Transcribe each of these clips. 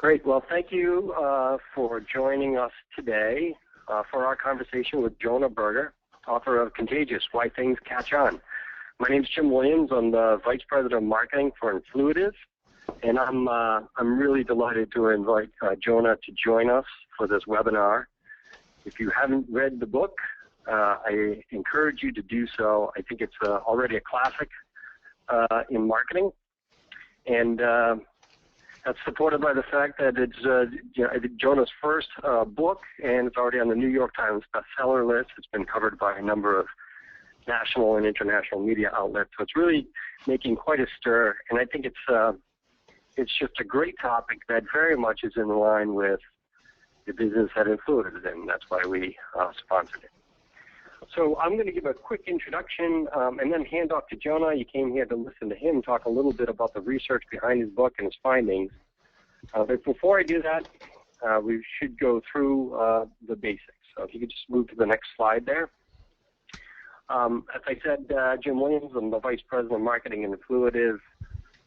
Great. Well, thank you for joining us today for our conversation with Jonah Berger, author of Contagious, Why Things Catch On. My name is Jim Williams. I'm the Vice President of Marketing for Influitive, and I'm really delighted to invite Jonah to join us for this webinar. If you haven't read the book, I encourage you to do so. I think it's already a classic in marketing, and that's supported by the fact that it's I think Jonah's first book, and it's already on the New York Times bestseller list. It's been covered by a number of national and international media outlets, so it's really making quite a stir. And I think it's just a great topic that very much is in line with the business that Influitive is in. That's why we sponsored it. So I'm going to give a quick introduction and then hand off to Jonah. You came here to listen to him talk a little bit about the research behind his book and his findings. But before I do that, we should go through the basics. So if you could just move to the next slide there. As I said, Jim Williams, I'm the Vice President of Marketing in Influitive.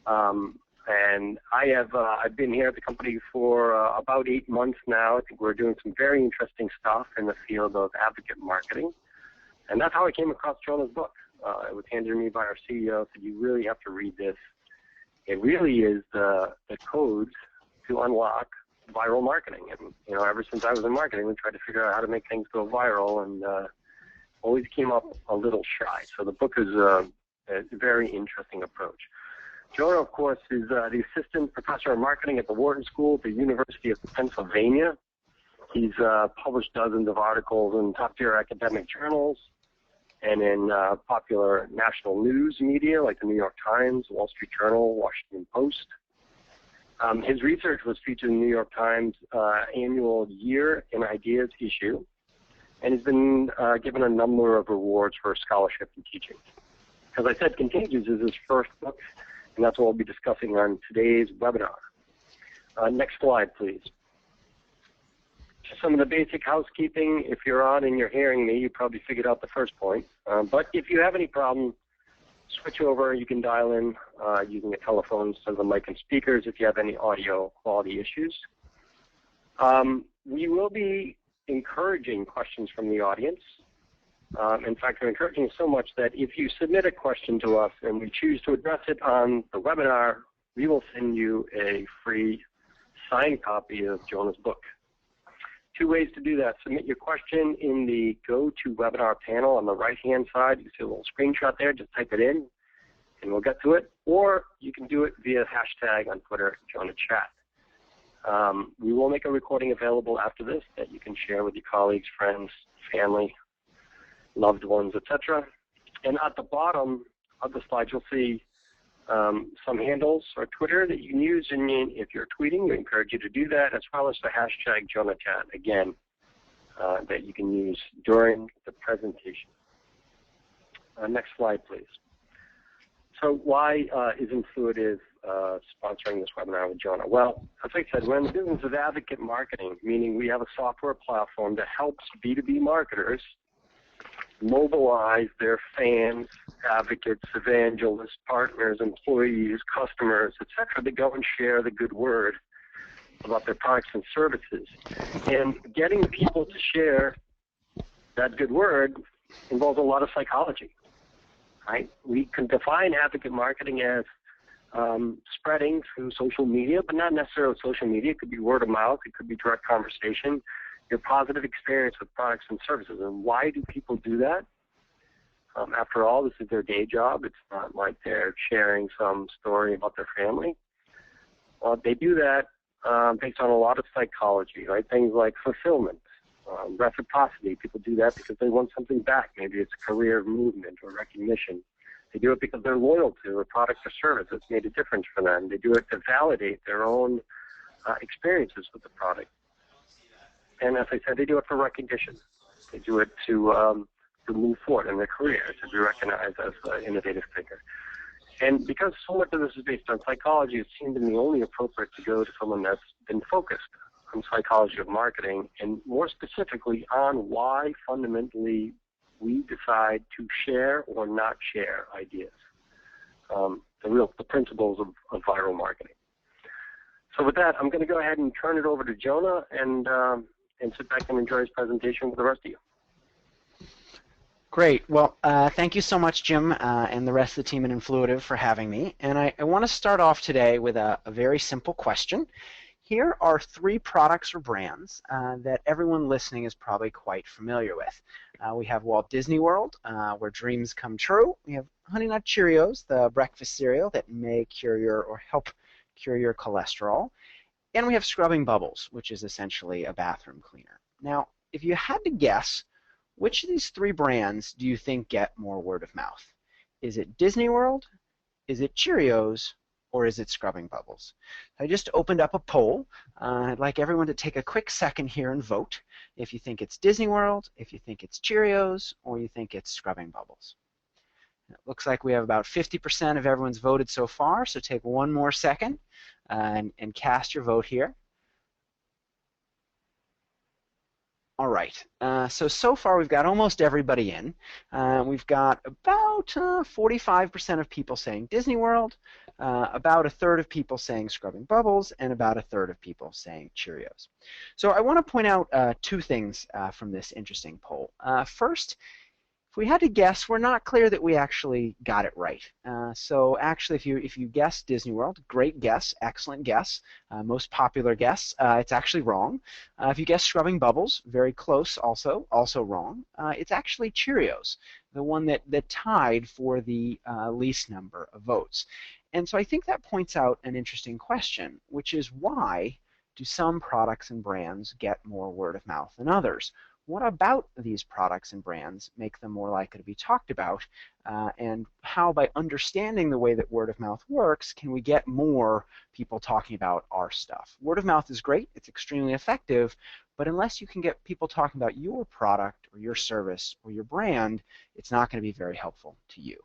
And I've been here at the company for about 8 months now. I think we're doing some very interesting stuff in the field of advocate marketing. And that's how I came across Jonah's book. It was handed to me by our CEO, said, you really have to read this. It really is the codes to unlock viral marketing. And, you know, ever since I was in marketing, we tried to figure out how to make things go viral, and always came up a little shy. So the book is a very interesting approach. Jonah, of course, is the assistant professor of marketing at the Wharton School at the University of Pennsylvania. He's published dozens of articles in top-tier academic journals and in popular national news media like the New York Times, Wall Street Journal, Washington Post. His research was featured in the New York Times annual Year in Ideas issue, and he's been given a number of awards for scholarship and teaching. As I said, Contagious is his first book, and that's what we'll be discussing on today's webinar. Next slide, please. Just some of the basic housekeeping. If you're on and you're hearing me, you probably figured out the first point. But if you have any problem, switch over. You can dial in using a telephone instead of the mic and speakers if you have any audio quality issues. We will be encouraging questions from the audience. In fact, we're encouraging so much that if you submit a question to us and we choose to address it on the webinar, we will send you a free signed copy of Jonah's book. 2 ways to do that. Submit your question in the GoToWebinar panel on the right-hand side. You see a little screenshot there. Just type it in, and we'll get to it. Or you can do it via hashtag on Twitter, JonahChat. We will make a recording available after this that you can share with your colleagues, friends, family, loved ones, etc. And at the bottom of the slide, you'll see some handles or Twitter that you can use. And if you're tweeting, we encourage you to do that, as well as the hashtag JonahChat, again, that you can use during the presentation. Next slide, please. So why is Influitive sponsoring this webinar with Jonah? Well, as I said, we're in the business of advocate marketing, meaning we have a software platform that helps B2B marketers mobilize their fans, advocates, evangelists, partners, employees, customers, etc., to go and share the good word about their products and services. And getting people to share that good word involves a lot of psychology. Right? We can define advocate marketing as spreading through social media, but not necessarily social media. It could be word of mouth. It could be direct conversation. Your positive experience with products and services. And why do people do that? After all, this is their day job. It's not like they're sharing some story about their family. They do that based on a lot of psychology, right? Things like fulfillment, reciprocity. People do that because they want something back. Maybe it's career movement or recognition. They do it because they're loyal to a product or service that's made a difference for them. They do it to validate their own experiences with the product. And as I said, they do it for recognition. They do it to move forward in their career, to be recognized as an innovative thinker. And because so much of this is based on psychology, it seemed to me only appropriate to go to someone that's been focused on psychology of marketing, and more specifically on why fundamentally we decide to share or not share ideas, the principles of viral marketing. So with that, I'm going to go ahead and turn it over to Jonah and sit back and enjoy his presentation with the rest of you. Great. Well, thank you so much, Jim, and the rest of the team at Influitive for having me. And I want to start off today with a very simple question. Here are 3 products or brands that everyone listening is probably quite familiar with. We have Walt Disney World, where dreams come true. We have Honey Nut Cheerios, the breakfast cereal that may cure your or help cure your cholesterol. And we have Scrubbing Bubbles, which is essentially a bathroom cleaner. Now, if you had to guess, which of these 3 brands do you think get more word of mouth? Is it Disney World, is it Cheerios, or is it Scrubbing Bubbles? I just opened up a poll. I'd like everyone to take a quick second here and vote if you think it's Disney World, if you think it's Cheerios, or you think it's Scrubbing Bubbles. It looks like we have about 50% of everyone's voted so far, so take one more second and cast your vote here. All right, so far we've got almost everybody in. We've got about 45% of people saying Disney World, about a third of people saying Scrubbing Bubbles, and about a third of people saying Cheerios. So I want to point out 2 things from this interesting poll. First, if we had to guess, we're not clear that we actually got it right. So actually, if you guessed Disney World, great guess, excellent guess, most popular guess, it's actually wrong. If you guessed Scrubbing Bubbles, very close, also wrong. It's actually Cheerios, the one that tied for the least number of votes. And so I think that points out an interesting question, which is why do some products and brands get more word of mouth than others? What about these products and brands make them more likely to be talked about, and how, by understanding the way that word of mouth works, can we get more people talking about our stuff? Word of mouth is great, it's extremely effective, but unless you can get people talking about your product or your service or your brand, it's not going to be very helpful to you.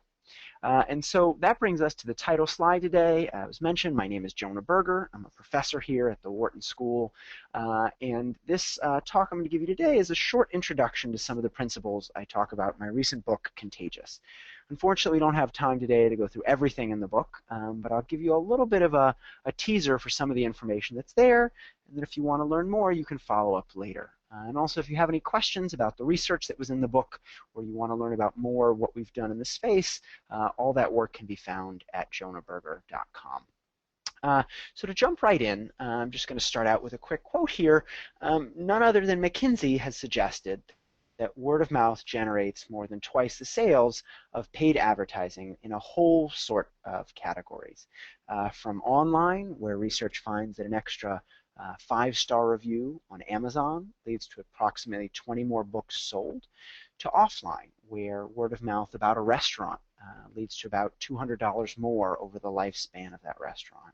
And so that brings us to the title slide today. As mentioned, my name is Jonah Berger. I'm a professor here at the Wharton School. And this talk I'm going to give you today is a short introduction to some of the principles I talk about in my recent book, Contagious. Unfortunately, we don't have time today to go through everything in the book, but I'll give you a little bit of a teaser for some of the information that's there. And then if you want to learn more, you can follow up later. And also, if you have any questions about the research that was in the book, or you want to learn about more what we've done in this space, all that work can be found at jonahberger.com. So to jump right in, I'm just going to start out with a quick quote here. None other than McKinsey has suggested that word of mouth generates more than twice the sales of paid advertising in a whole sort of categories. From online, where research finds that an extra 5-star review on Amazon leads to approximately 20 more books sold, to offline, where word of mouth about a restaurant leads to about $200 more over the lifespan of that restaurant.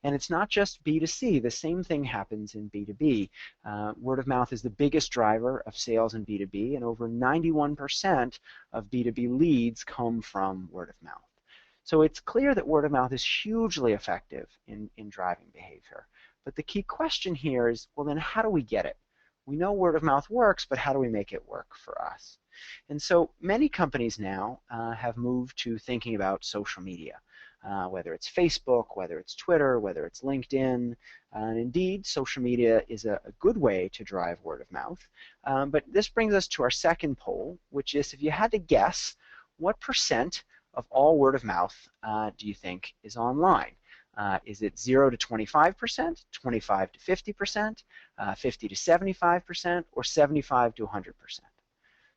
And it's not just B2C. The same thing happens in B2B. Word of mouth is the biggest driver of sales in B2B, and over 91% of B2B leads come from word of mouth. So it's clear that word of mouth is hugely effective in driving behavior. But the key question here is, well, then how do we get it? We know word of mouth works, but how do we make it work for us? And so many companies now have moved to thinking about social media, whether it's Facebook, whether it's Twitter, whether it's LinkedIn. And indeed, social media is a good way to drive word of mouth. But this brings us to our second poll, which is, if you had to guess, what percent of all word of mouth do you think is online? Is it 0 to 25%, 25 to 50%, 50 to 75%, or 75 to 100%?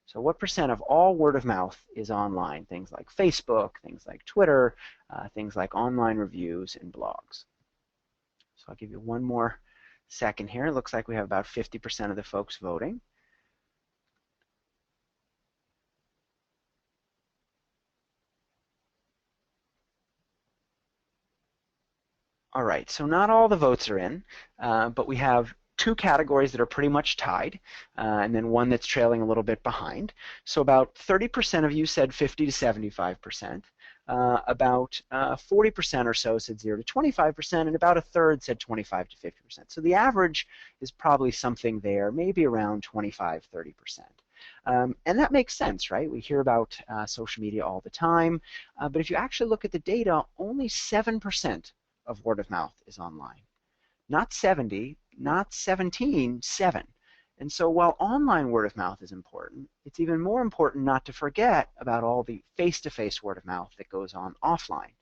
So what percent of all word of mouth is online? Things like Facebook, things like Twitter, things like online reviews and blogs. So I'll give you one more second here. It looks like we have about 50% of the folks voting. All right, so not all the votes are in, but we have 2 categories that are pretty much tied, and then one that's trailing a little bit behind. So about 30% of you said 50 to 75%. About 40% or so said 0 to 25%, and about a third said 25 to 50%. So the average is probably something there, maybe around 25, 30%. And that makes sense, right? We hear about social media all the time, but if you actually look at the data, only 7% of word of mouth is online. not 70, not 17, 7. And so while online word of mouth is important, it's even more important not to forget about all the face-to-face word of mouth that goes on offline.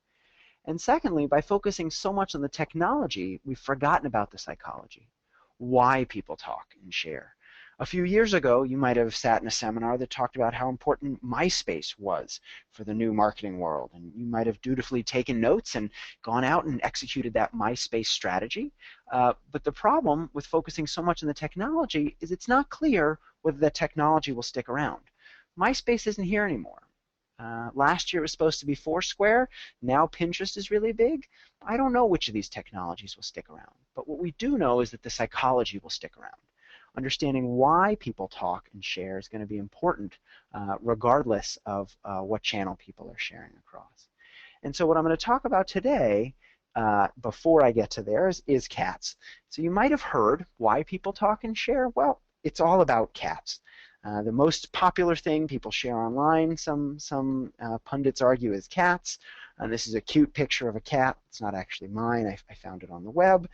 And secondly, by focusing so much on the technology, we've forgotten about the psychology, why people talk and share. A few years ago, you might have sat in a seminar that talked about how important MySpace was for the new marketing world, and you might have dutifully taken notes and gone out and executed that MySpace strategy. But the problem with focusing so much on the technology is it's not clear whether the technology will stick around. MySpace isn't here anymore. Last year it was supposed to be Foursquare. Now Pinterest is really big. I don't know which of these technologies will stick around. But what we do know is that the psychology will stick around. Understanding why people talk and share is going to be important regardless of what channel people are sharing across. And so what I'm going to talk about today, before I get to there, is cats. So you might have heard why people talk and share. Well, it's all about cats. The most popular thing people share online, some pundits argue, is cats. This is a cute picture of a cat. It's not actually mine. I found it on the web.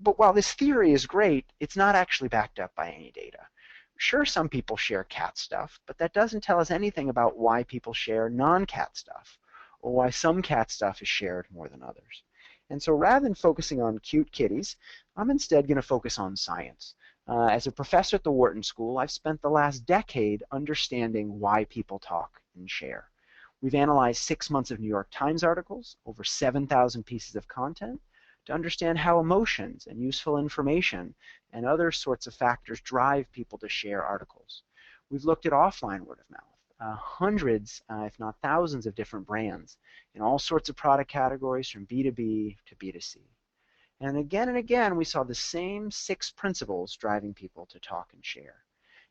But while this theory is great, it's not actually backed up by any data. Sure, some people share cat stuff, but that doesn't tell us anything about why people share non-cat stuff, or why some cat stuff is shared more than others. And so rather than focusing on cute kitties, I'm instead going to focus on science. As a professor at the Wharton School, I've spent the last decade understanding why people talk and share. We've analyzed 6 months of New York Times articles, over 7,000 pieces of content, to understand how emotions and useful information and other sorts of factors drive people to share articles. We've looked at offline word of mouth, hundreds, if not thousands, of different brands in all sorts of product categories from B2B to B2C. And again, we saw the same 6 principles driving people to talk and share.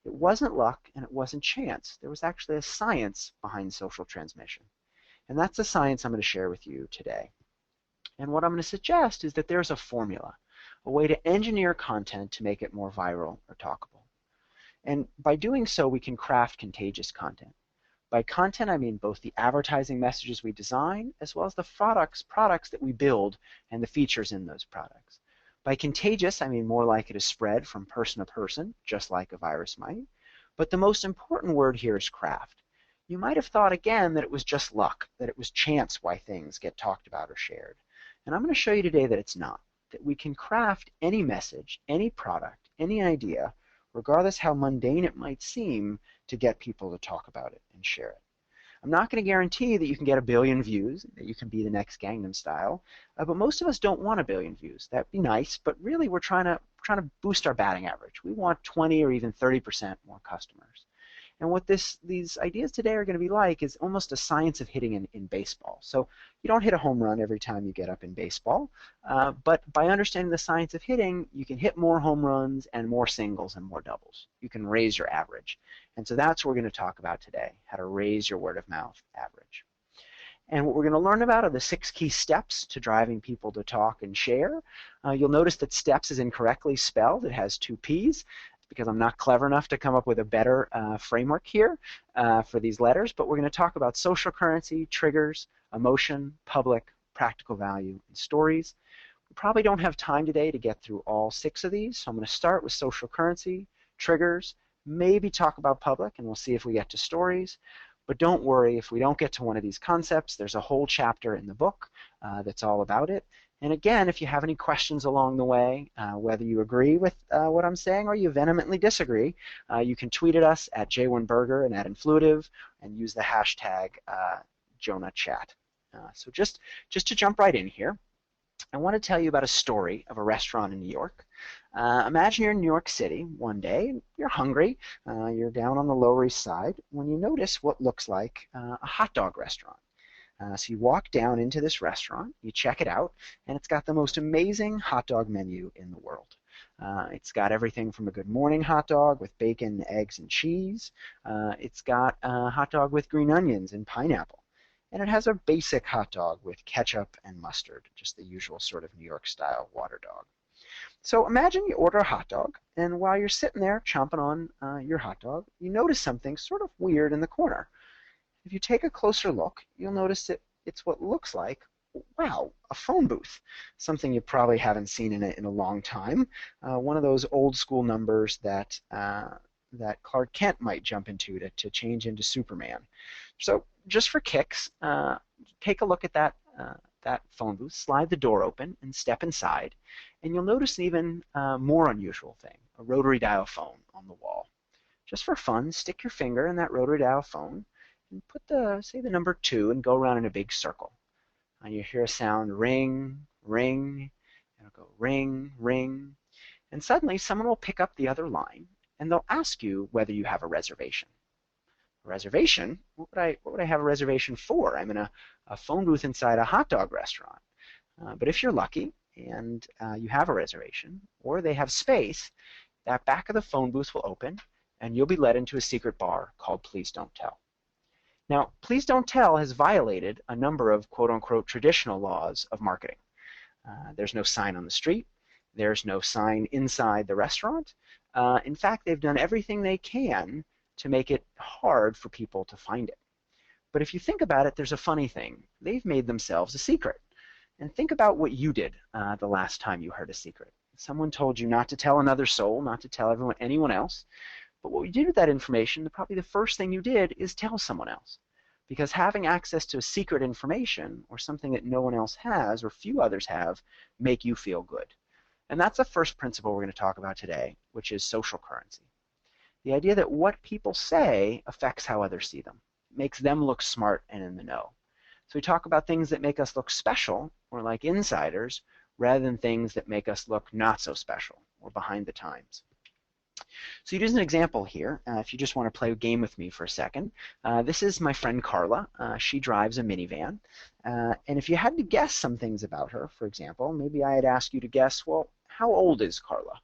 It wasn't luck and it wasn't chance. There was actually a science behind social transmission. And that's the science I'm going to share with you today. And what I'm going to suggest is that there's a formula, a way to engineer content to make it more viral or talkable. And by doing so, we can craft contagious content. By content, I mean both the advertising messages we design, as well as the products that we build and the features in those products. By contagious, I mean more likely to spread from person to person, just like a virus might. But the most important word here is craft. You might have thought again that it was just luck, that it was chance why things get talked about or shared. And I'm going to show you today that it's not, that we can craft any message, any product, any idea, regardless how mundane it might seem, to get people to talk about it and share it. I'm not going to guarantee that you can get 1 billion views, that you can be the next Gangnam Style, but most of us don't want 1 billion views. That'd be nice, but really we're trying to boost our batting average. We want 20 or even 30% more customers. And what these ideas today are going to be like is almost a science of hitting in baseball. So you don't hit a home run every time you get up in baseball, but by understanding the science of hitting, you can hit more home runs and more singles and more doubles. You can raise your average. And so that's what we're going to talk about today, how to raise your word of mouth average. And what we're going to learn about are the 6 key steps to driving people to talk and share. You'll notice that steps is incorrectly spelled. It has 2 P's. Because I'm not clever enough to come up with a better framework here for these letters, but we're going to talk about social currency, triggers, emotion, public, practical value, and stories. We probably don't have time today to get through all 6 of these, so I'm going to start with social currency, triggers, maybe talk about public, and we'll see if we get to stories. But don't worry, if we don't get to one of these concepts, there's a whole chapter in the book that's all about it. And again, if you have any questions along the way, whether you agree with what I'm saying or you vehemently disagree, you can tweet at us at J1Berger and at Influitive and use the hashtag JonahChat. So just to jump right in here, I want to tell you about a story of a restaurant in New York. Imagine you're in New York City one day, you're hungry, you're down on the Lower East Side, when you notice what looks like a hot dog restaurant. So you walk down into this restaurant, you check it out, and it's got the most amazing hot dog menu in the world. It's got everything from a good morning hot dog with bacon, eggs, and cheese. It's got a hot dog with green onions and pineapple. And it has a basic hot dog with ketchup and mustard, just the usual sort of New York-style water dog. So imagine you order a hot dog, and while you're sitting there chomping on your hot dog, you notice something sort of weird in the corner. If you take a closer look, you'll notice that it's what looks like wow, a phone booth, something you probably haven't seen in a long time. One of those old school numbers that that Clark Kent might jump into to change into Superman. So just for kicks, take a look at that phone booth, slide the door open, and step inside, and you'll notice an even more unusual thing, a rotary dial phone on the wall. Just for fun, stick your finger in that rotary dial phone and put say the number 2 and go around in a big circle. And you hear a sound ring, ring, and it'll go ring, ring, and suddenly someone will pick up the other line and they'll ask you whether you have a reservation. A reservation? What would I have a reservation for? I'm in a phone booth inside a hot dog restaurant. But if you're lucky and you have a reservation, or they have space, that back of the phone booth will open and you'll be led into a secret bar called Please Don't Tell. Now, Please Don't Tell has violated a number of quote-unquote traditional laws of marketing. There's no sign on the street. There's no sign inside the restaurant. In fact, they've done everything they can to make it hard for people to find it. But if you think about it, there's a funny thing. They've made themselves a secret. And think about what you did the last time you heard a secret. Someone told you not to tell another soul, not to tell anyone else. But what you did with that information, probably the first thing you did is tell someone else. Because having access to secret information, or something that no one else has, or few others have, make you feel good. And that's the first principle we're going to talk about today, which is social currency. The idea that what people say affects how others see them, makes them look smart and in the know. So we talk about things that make us look special, or like insiders, rather than things that make us look not so special, or behind the times. So use an example here, if you just want to play a game with me for a second. This is my friend Carla. She drives a minivan. And if you had to guess some things about her, for example, maybe I'd ask you to guess, well, how old is Carla?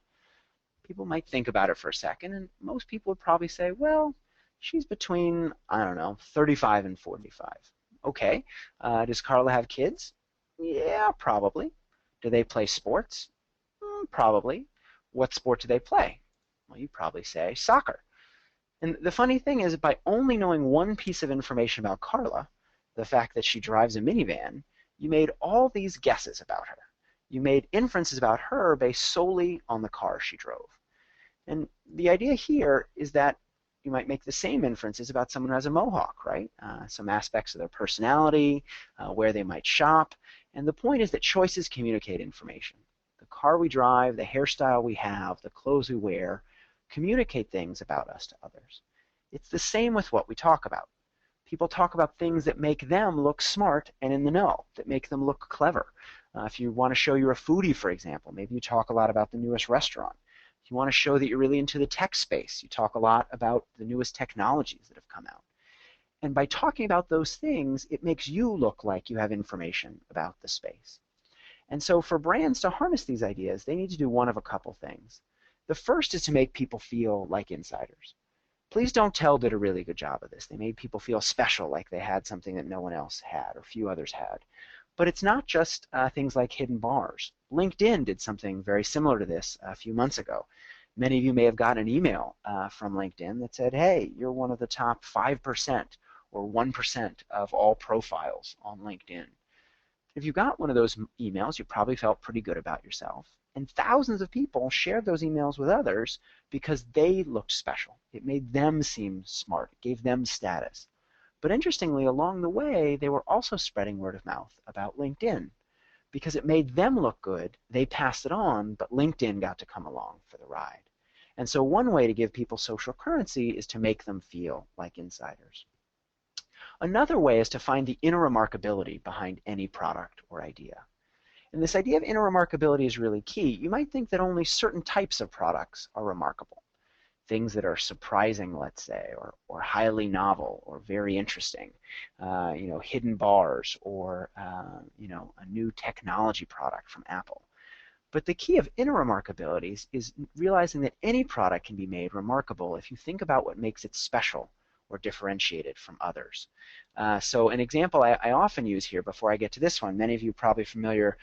People might think about it for a second, and most people would probably say, well, she's between, I don't know, 35 and 45. Okay. Does Carla have kids? Yeah, probably. Do they play sports? Probably. What sport do they play? Well, you probably say soccer. And the funny thing is, by only knowing one piece of information about Carla, the fact that she drives a minivan, you made all these guesses about her. You made inferences about her based solely on the car she drove. And the idea here is that you might make the same inferences about someone who has a mohawk, right? Some aspects of their personality, where they might shop. And the point is that choices communicate information. The car we drive, the hairstyle we have, the clothes we wear, communicate things about us to others. It's the same with what we talk about. People talk about things that make them look smart and in the know, that make them look clever. If you want to show you're a foodie, for example, maybe you talk a lot about the newest restaurant. If you want to show that you're really into the tech space, you talk a lot about the newest technologies that have come out. And by talking about those things, it makes you look like you have information about the space. And so for brands to harness these ideas, they need to do one of a couple things. The first is to make people feel like insiders. Please Don't Tell did a really good job of this. They made people feel special, like they had something that no one else had or few others had. But it's not just things like hidden bars. LinkedIn did something very similar to this a few months ago. Many of you may have gotten an email from LinkedIn that said, hey, you're one of the top 5% or 1% of all profiles on LinkedIn. If you got one of those emails, you probably felt pretty good about yourself. And thousands of people shared those emails with others because they looked special. It made them seem smart. It gave them status. But interestingly, along the way, they were also spreading word of mouth about LinkedIn. Because it made them look good, they passed it on, but LinkedIn got to come along for the ride. And so one way to give people social currency is to make them feel like insiders. Another way is to find the inner remarkability behind any product or idea. And this idea of inner remarkability is really key. You might think that only certain types of products are remarkable. Things that are surprising, let's say, or highly novel or very interesting, hidden bars or a new technology product from Apple. But the key of inner remarkability is realizing that any product can be made remarkable if you think about what makes it special or differentiated from others. So an example I often use here before I get to this one, many of you are probably familiar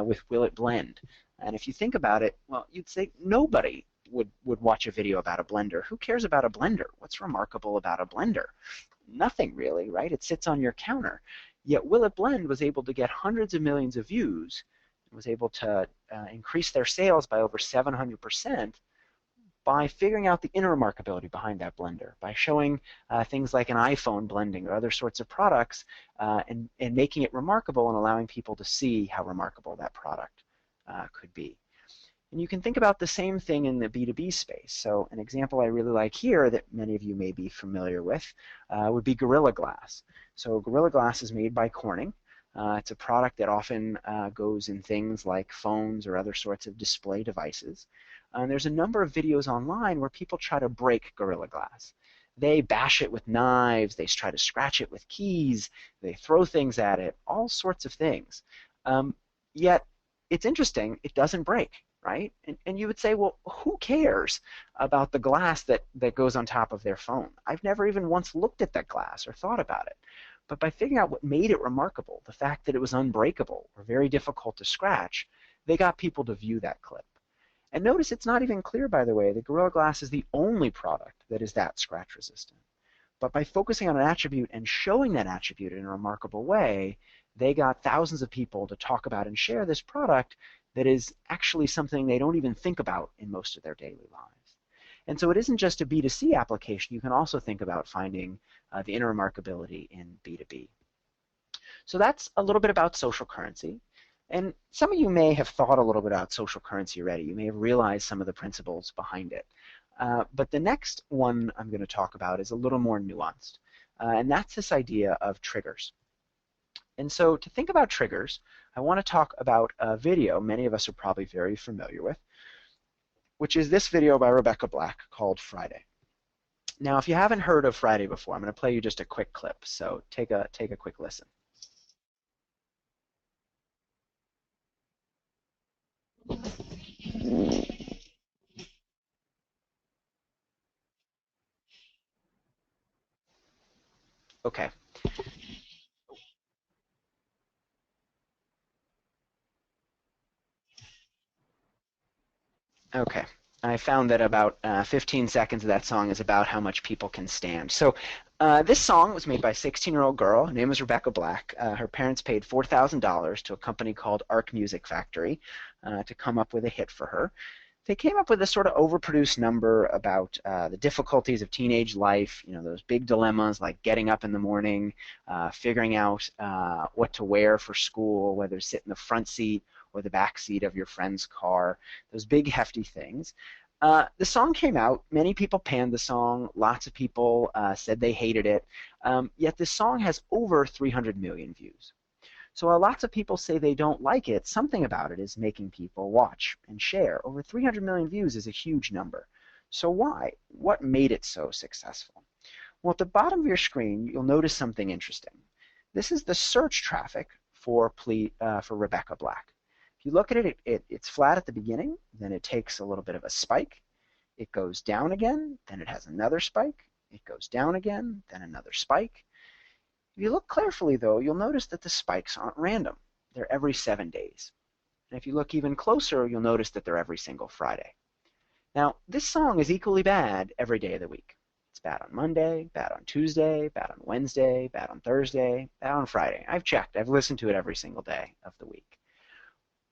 with Will It Blend? And if you think about it, well, you'd say nobody would watch a video about a blender. Who cares about a blender? What's remarkable about a blender? Nothing really, right? It sits on your counter. Yet Will It Blend was able to get hundreds of millions of views and was able to increase their sales by over 700% by figuring out the inner remarkability behind that blender, by showing things like an iPhone blending or other sorts of products and making it remarkable and allowing people to see how remarkable that product could be. And you can think about the same thing in the B2B space. So an example I really like here that many of you may be familiar with would be Gorilla Glass. So Gorilla Glass is made by Corning. It's a product that often goes in things like phones or other sorts of display devices. And there's a number of videos online where people try to break Gorilla Glass. They bash it with knives, they try to scratch it with keys, they throw things at it, all sorts of things. Yet it's interesting, it doesn't break, right? And you would say, well, who cares about the glass that goes on top of their phone? I've never even once looked at that glass or thought about it. But by figuring out what made it remarkable, the fact that it was unbreakable or very difficult to scratch, they got people to view that clip. And notice it's not even clear, by the way, that Gorilla Glass is the only product that is that scratch resistant. But by focusing on an attribute and showing that attribute in a remarkable way, they got thousands of people to talk about and share this product that is actually something they don't even think about in most of their daily lives. And so it isn't just a B2C application. You can also think about finding the inner remarkability in B2B. So that's a little bit about social currency. And some of you may have thought a little bit about social currency already. You may have realized some of the principles behind it. But the next one I'm going to talk about is a little more nuanced. And that's this idea of triggers. And so to think about triggers, I want to talk about a video many of us are probably very familiar with, which is this video by Rebecca Black called Friday. Now, if you haven't heard of Friday before, I'm going to play you just a quick clip. So take a quick listen. Okay. Okay. I found that about 15 seconds of that song is about how much people can stand. So this song was made by a 16-year-old girl. Her name was Rebecca Black. Her parents paid $4,000 to a company called Arc Music Factory to come up with a hit for her. They came up with a sort of overproduced number about the difficulties of teenage life, you know, those big dilemmas like getting up in the morning, figuring out what to wear for school, whether to sit in the front seat or the back seat of your friend's car, those big hefty things. The song came out. Many people panned the song. Lots of people said they hated it. Yet this song has over 300 million views. So while lots of people say they don't like it, something about it is making people watch and share. Over 300 million views is a huge number. So why? What made it so successful? Well, at the bottom of your screen, you'll notice something interesting. This is the search traffic for Rebecca Black. If you look at it, it's flat at the beginning, then it takes a little bit of a spike. It goes down again, then it has another spike. It goes down again, then another spike. If you look carefully, though, you'll notice that the spikes aren't random. They're every 7 days. And if you look even closer, you'll notice that they're every single Friday. Now, this song is equally bad every day of the week. It's bad on Monday, bad on Tuesday, bad on Wednesday, bad on Thursday, bad on Friday. I've checked. I've listened to it every single day of the week.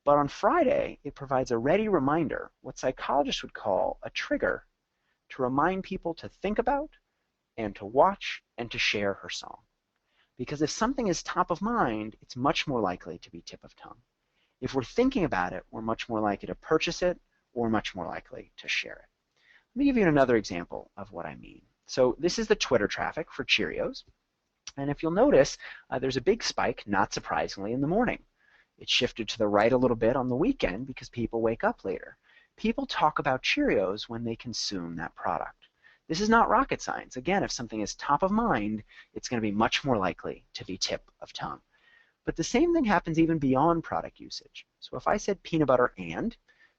But on Friday, it provides a ready reminder, what psychologists would call a trigger, to remind people to think about and to watch and to share her song. Because if something is top of mind, it's much more likely to be tip of tongue. If we're thinking about it, we're much more likely to purchase it or much more likely to share it. Let me give you another example of what I mean. So this is the Twitter traffic for Cheerios. And if you'll notice, there's a big spike, not surprisingly, in the morning. It shifted to the right a little bit on the weekend because people wake up later. People talk about Cheerios when they consume that product. This is not rocket science. Again, if something is top of mind, it's going to be much more likely to be tip of tongue. But the same thing happens even beyond product usage. So if I said peanut butter and,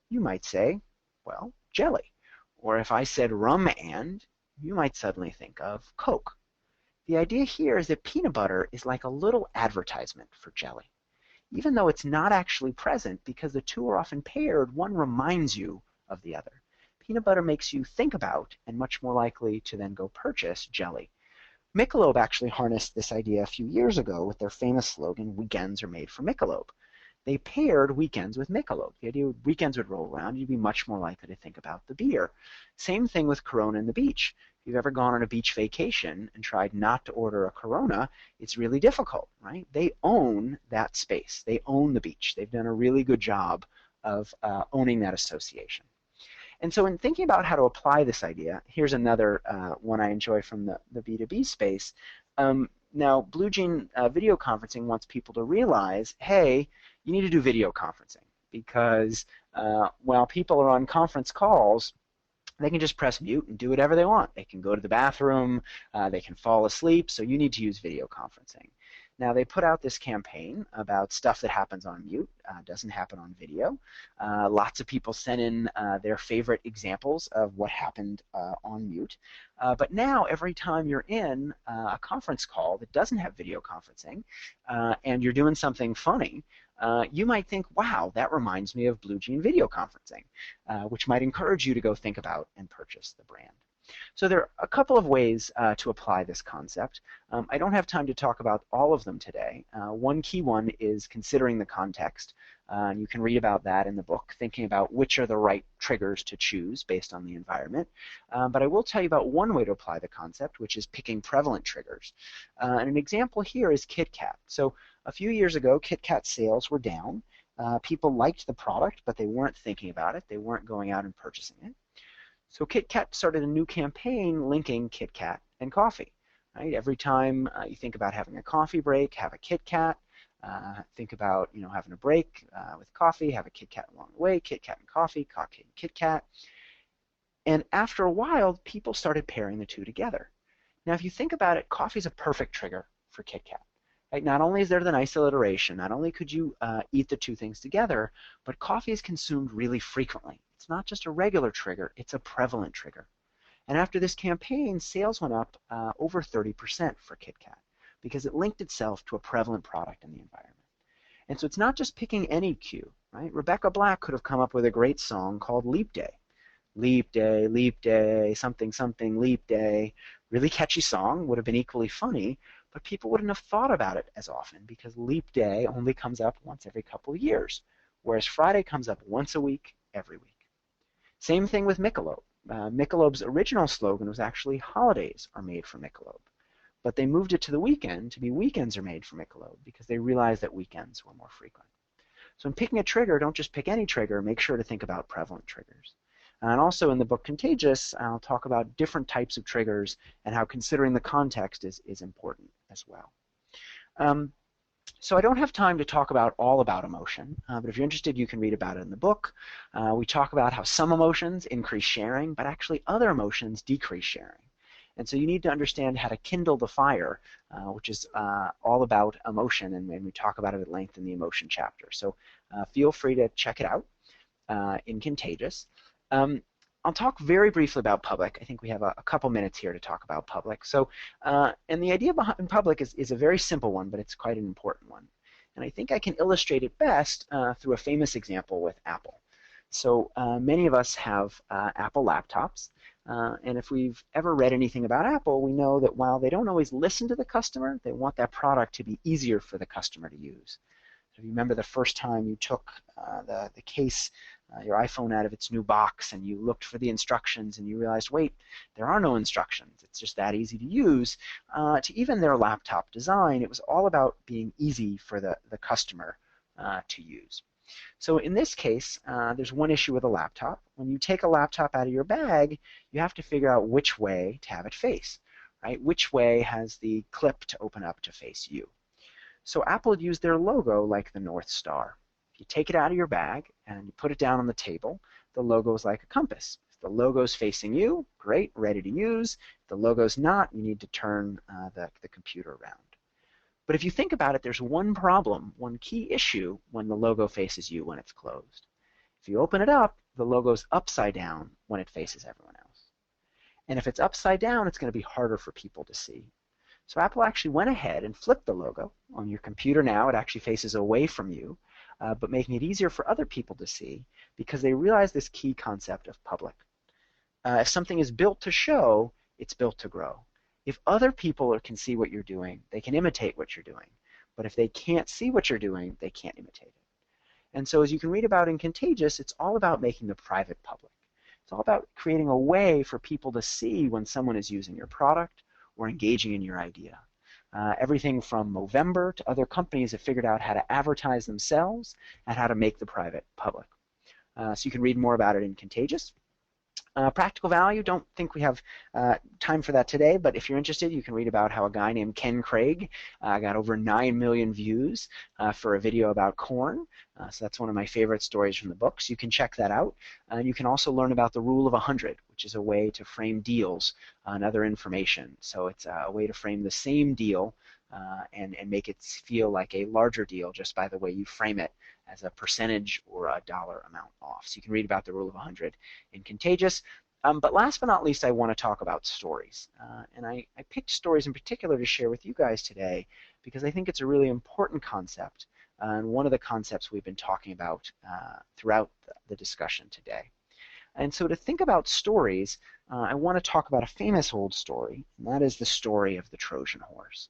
you might say, well, jelly. Or if I said rum and, you might suddenly think of Coke. The idea here is that peanut butter is like a little advertisement for jelly. Even though it's not actually present, because the two are often paired, one reminds you of the other. Peanut butter makes you think about and much more likely to then go purchase jelly. Michelob actually harnessed this idea a few years ago with their famous slogan, "Weekends are made for Michelob." They paired weekends with Michelob. The idea weekends would roll around, you'd be much more likely to think about the beer. Same thing with Corona and the beach. If you've ever gone on a beach vacation and tried not to order a Corona, it's really difficult, right? They own that space. They own the beach. They've done a really good job of owning that association. And so in thinking about how to apply this idea, here's another one I enjoy from the B2B space. Now, BlueJean video conferencing wants people to realize, hey, you need to do video conferencing because while people are on conference calls, they can just press mute and do whatever they want. They can go to the bathroom, they can fall asleep, so you need to use video conferencing. Now, they put out this campaign about stuff that happens on mute, doesn't happen on video. Lots of people sent in their favorite examples of what happened on mute. But now, every time you're in a conference call that doesn't have video conferencing and you're doing something funny, you might think, wow, that reminds me of BlueJean video conferencing, which might encourage you to go think about and purchase the brand. So there are a couple of ways to apply this concept. I don't have time to talk about all of them today. One key one is considering the context. And you can read about that in the book, thinking about which are the right triggers to choose based on the environment. But I will tell you about one way to apply the concept, which is picking prevalent triggers. And an example here is KitKat. So a few years ago, KitKat sales were down. People liked the product, but they weren't thinking about it. They weren't going out and purchasing it. So KitKat started a new campaign linking KitKat and coffee. Right? Every time you think about having a coffee break, have a KitKat. Think about having a break with coffee, have a KitKat along the way, KitKat and coffee, coffee and KitKat. And after a while, people started pairing the two together. Now, if you think about it, coffee is a perfect trigger for KitKat. Right? Not only is there the nice alliteration, not only could you eat the two things together, but coffee is consumed really frequently. It's not just a regular trigger, it's a prevalent trigger. And after this campaign, sales went up over 30% for KitKat because it linked itself to a prevalent product in the environment. And so it's not just picking any cue, right? Rebecca Black could have come up with a great song called Leap Day. Leap Day, something, something, leap day. Really catchy song, would have been equally funny, but people wouldn't have thought about it as often because Leap Day only comes up once every couple of years, whereas Friday comes up once a week, every week. Same thing with Michelob. Michelob's original slogan was actually holidays are made for Michelob, but they moved it to the weekend to be weekends are made for Michelob because they realized that weekends were more frequent. So in picking a trigger, don't just pick any trigger, make sure to think about prevalent triggers. And also in the book Contagious, I'll talk about different types of triggers and how considering the context is important as well. So I don't have time to talk about all about emotion, but if you're interested, you can read about it in the book. We talk about how some emotions increase sharing, but actually other emotions decrease sharing. And so you need to understand how to kindle the fire, which is all about emotion, and we talk about it at length in the emotion chapter. So feel free to check it out in Contagious. I'll talk very briefly about public. I think we have a couple minutes here to talk about public. So, and the idea behind public is a very simple one, but it's quite an important one. And I think I can illustrate it best through a famous example with Apple. So many of us have Apple laptops. And if we've ever read anything about Apple, we know that while they don't always listen to the customer, they want that product to be easier for the customer to use. So if you remember the first time you took the case, your iPhone out of its new box and you looked for the instructions and you realized, wait, there are no instructions. It's just that easy to use. To even their laptop design, it was all about being easy for the customer to use. So in this case, there's one issue with a laptop. When you take a laptop out of your bag, you have to figure out which way to have it face, right? Which way has the clip to open up to face you. So Apple had used their logo like the North Star. If you take it out of your bag and you put it down on the table, the logo is like a compass. If the logo's facing you, great, ready to use. If the logo's not, you need to turn the computer around. But if you think about it, there's one problem, one key issue when the logo faces you when it's closed. If you open it up, the logo's upside down when it faces everyone else. And if it's upside down, it's going to be harder for people to see. So Apple actually went ahead and flipped the logo. On your computer now, it actually faces away from you, but making it easier for other people to see because they realize this key concept of public. If something is built to show, it's built to grow. If other people can see what you're doing, they can imitate what you're doing. But if they can't see what you're doing, they can't imitate it. And so as you can read about in Contagious, it's all about making the private public. It's all about creating a way for people to see when someone is using your product or engaging in your idea. Everything from Movember to other companies have figured out how to advertise themselves and how to make the private public. So you can read more about it in Contagious. Practical value, don't think we have time for that today, but if you're interested, you can read about how a guy named Ken Craig got over 9 million views for a video about corn. So that's one of my favorite stories from the books. You can check that out. And you can also learn about the rule of 100, which is a way to frame deals and other information. So it's a way to frame the same deal and make it feel like a larger deal just by the way you frame it as a percentage or a dollar amount off. So you can read about the rule of 100 in Contagious. But last but not least, I want to talk about stories. And I picked stories in particular to share with you guys today because I think it's a really important concept and one of the concepts we've been talking about throughout the discussion today. And so to think about stories, I want to talk about a famous old story, and that is the story of the Trojan horse.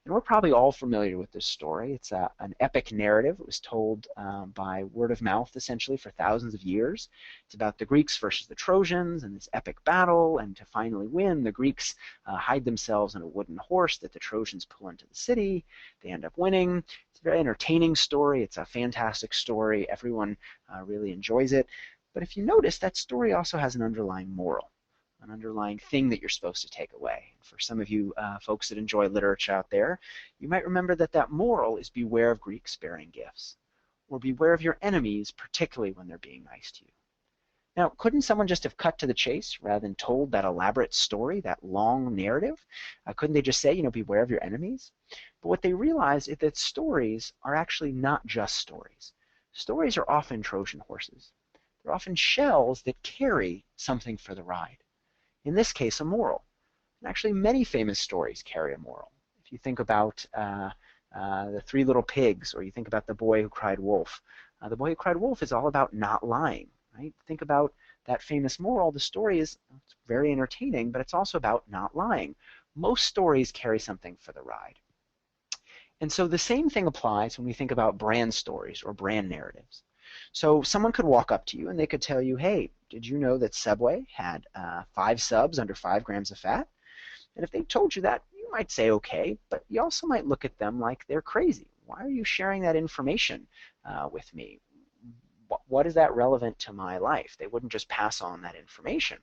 And we're probably all familiar with this story. It's an epic narrative. It was told by word of mouth, essentially, for thousands of years. It's about the Greeks versus the Trojans and this epic battle. And to finally win, the Greeks hide themselves in a wooden horse that the Trojans pull into the city. They end up winning. It's a very entertaining story. It's a fantastic story. Everyone really enjoys it. But if you notice, that story also has an underlying moral, an underlying thing that you're supposed to take away. For some of you folks that enjoy literature out there, you might remember that that moral is beware of Greeks bearing gifts, or beware of your enemies, particularly when they're being nice to you. Now, couldn't someone just have cut to the chase rather than told that elaborate story, that long narrative? Couldn't they just say, beware of your enemies? But what they realized is that stories are actually not just stories. Stories are often Trojan horses. They're often shells that carry something for the ride. In this case, a moral. And actually, many famous stories carry a moral. If you think about the Three Little Pigs, or you think about The Boy Who Cried Wolf, The Boy Who Cried Wolf is all about not lying, right? Think about that famous moral. The story is it's very entertaining, but it's also about not lying. Most stories carry something for the ride. And so the same thing applies when we think about brand stories or brand narratives. So someone could walk up to you and they could tell you, hey, did you know that Subway had 5 subs under 5 grams of fat? And if they told you that, you might say, okay, but you also might look at them like they're crazy. Why are you sharing that information with me? What is that relevant to my life? They wouldn't just pass on that information.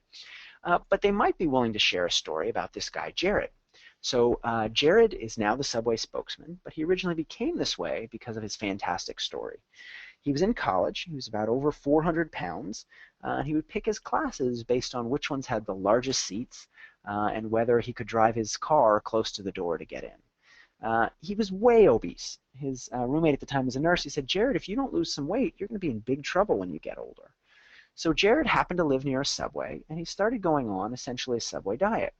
But they might be willing to share a story about this guy, Jared. So Jared is now the Subway spokesman, but he originally became this way because of his fantastic story. He was in college. He was about over 400 pounds. He would pick his classes based on which ones had the largest seats and whether he could drive his car close to the door to get in. He was way obese. His roommate at the time was a nurse. He said, Jared, if you don't lose some weight, you're going to be in big trouble when you get older. So Jared happened to live near a Subway, and he started going on essentially a Subway diet.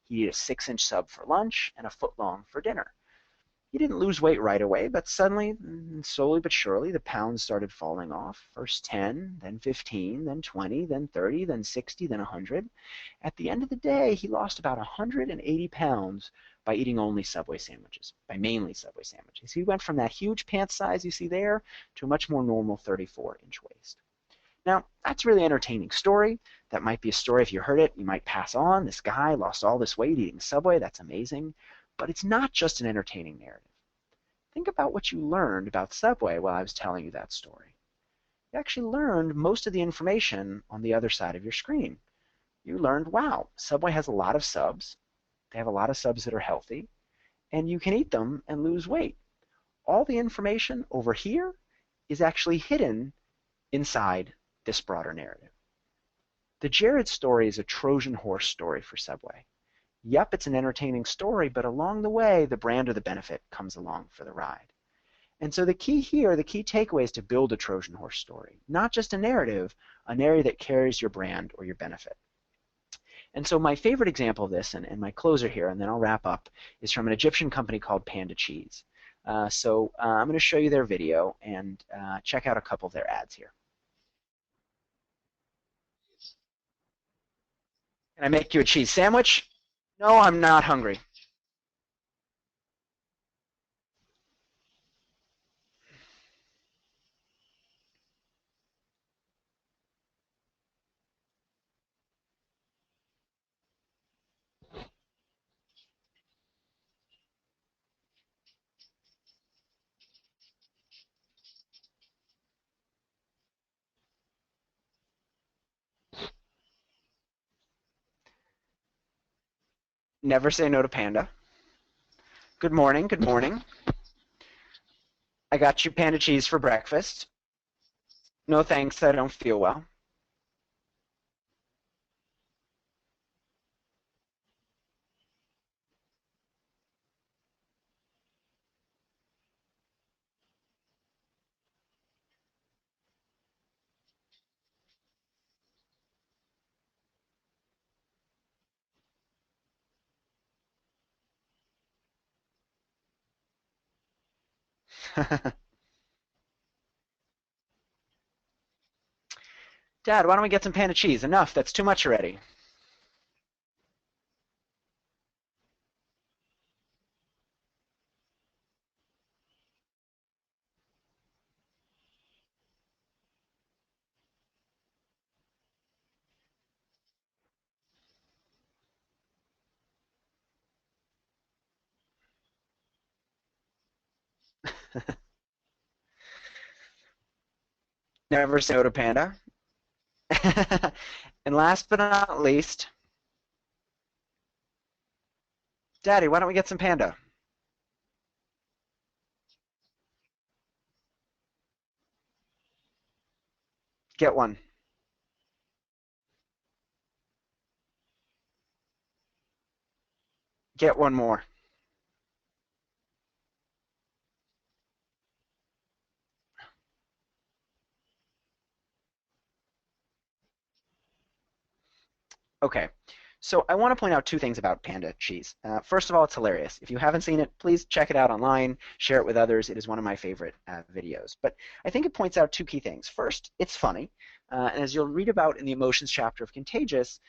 He'd eat a 6-inch sub for lunch and a foot long for dinner. He didn't lose weight right away, but suddenly, slowly but surely, the pounds started falling off. First 10, then 15, then 20, then 30, then 60, then 100. At the end of the day, he lost about 180 pounds by eating only Subway sandwiches, by mainly Subway sandwiches. He went from that huge pant size you see there to a much more normal 34-inch waist. Now, that's a really entertaining story. That might be a story, if you heard it, you might pass on. This guy lost all this weight eating Subway. That's amazing. But it's not just an entertaining narrative. Think about what you learned about Subway while I was telling you that story. You actually learned most of the information on the other side of your screen. You learned, wow, Subway has a lot of subs. They have a lot of subs that are healthy. And you can eat them and lose weight. All the information over here is actually hidden inside this broader narrative. The Jared story is a Trojan horse story for Subway. Yep, it's an entertaining story, but along the way, the brand or the benefit comes along for the ride. And so the key here, the key takeaway is to build a Trojan horse story, not just a narrative that carries your brand or your benefit. And so my favorite example of this, and my closer here, and then I'll wrap up, is from an Egyptian company called Panda Cheese. I'm going to show you their video and check out a couple of their ads here. Can I make you a cheese sandwich? No, I'm not hungry. Never say no to panda. Good morning, good morning. I got you panda cheese for breakfast. No thanks, I don't feel well. Dad, why don't we get some panda cheese? Enough, that's too much already. Never say no to panda. And last but not least, Daddy, why don't we get some panda? Get one. Get one more. Okay, so I want to point out two things about panda cheese. First of all, it's hilarious. If you haven't seen it, please check it out online, share it with others. It is one of my favorite videos. But I think it points out two key things. First, it's funny. And as you'll read about in the emotions chapter of Contagious,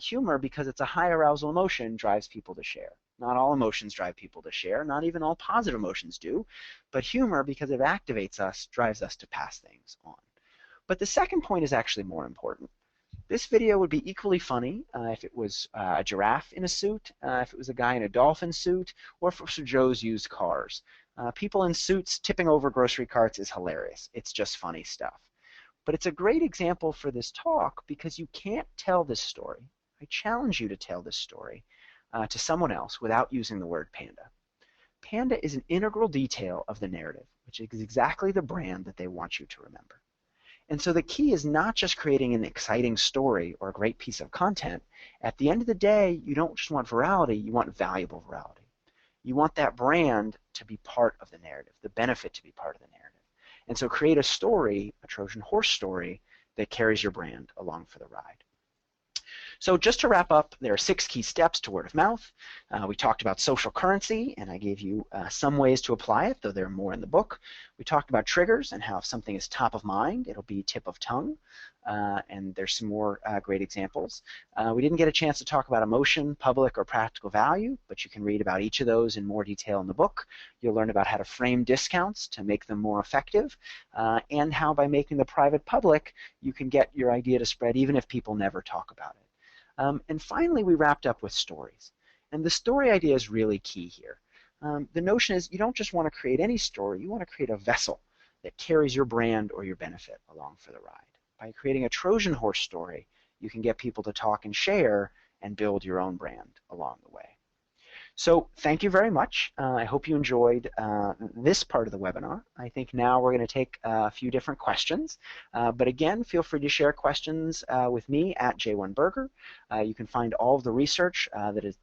humor, because it's a high arousal emotion, drives people to share. Not all emotions drive people to share. Not even all positive emotions do. But humor, because it activates us, drives us to pass things on. But the second point is actually more important. This video would be equally funny if it was a giraffe in a suit, if it was a guy in a dolphin suit, or if it was Joe's used cars. People in suits tipping over grocery carts is hilarious. It's just funny stuff. But it's a great example for this talk because you can't tell this story. I challenge you to tell this story to someone else without using the word panda. Panda is an integral detail of the narrative, which is exactly the brand that they want you to remember. And so the key is not just creating an exciting story or a great piece of content. At the end of the day, you don't just want virality, you want valuable virality. You want that brand to be part of the narrative, the benefit to be part of the narrative. And so create a story, a Trojan horse story, that carries your brand along for the ride. So just to wrap up, there are 6 key steps to word of mouth. We talked about social currency, and I gave you some ways to apply it, though there are more in the book. We talked about triggers and how if something is top of mind, it'll be tip of tongue. And there's some more great examples. We didn't get a chance to talk about emotion, public, or practical value, but you can read about each of those in more detail in the book. You'll learn about how to frame discounts to make them more effective, and how by making the private public, you can get your idea to spread even if people never talk about it. And finally, we wrapped up with stories. And the story idea is really key here. The notion is you don't just want to create any story, you want to create a vessel that carries your brand or your benefit along for the ride. By creating a Trojan horse story, you can get people to talk and share and build your own brand along the way. So thank you very much. I hope you enjoyed this part of the webinar. I think now we're going to take a few different questions. But again, feel free to share questions with me at J1Berger. You can find all of the research that is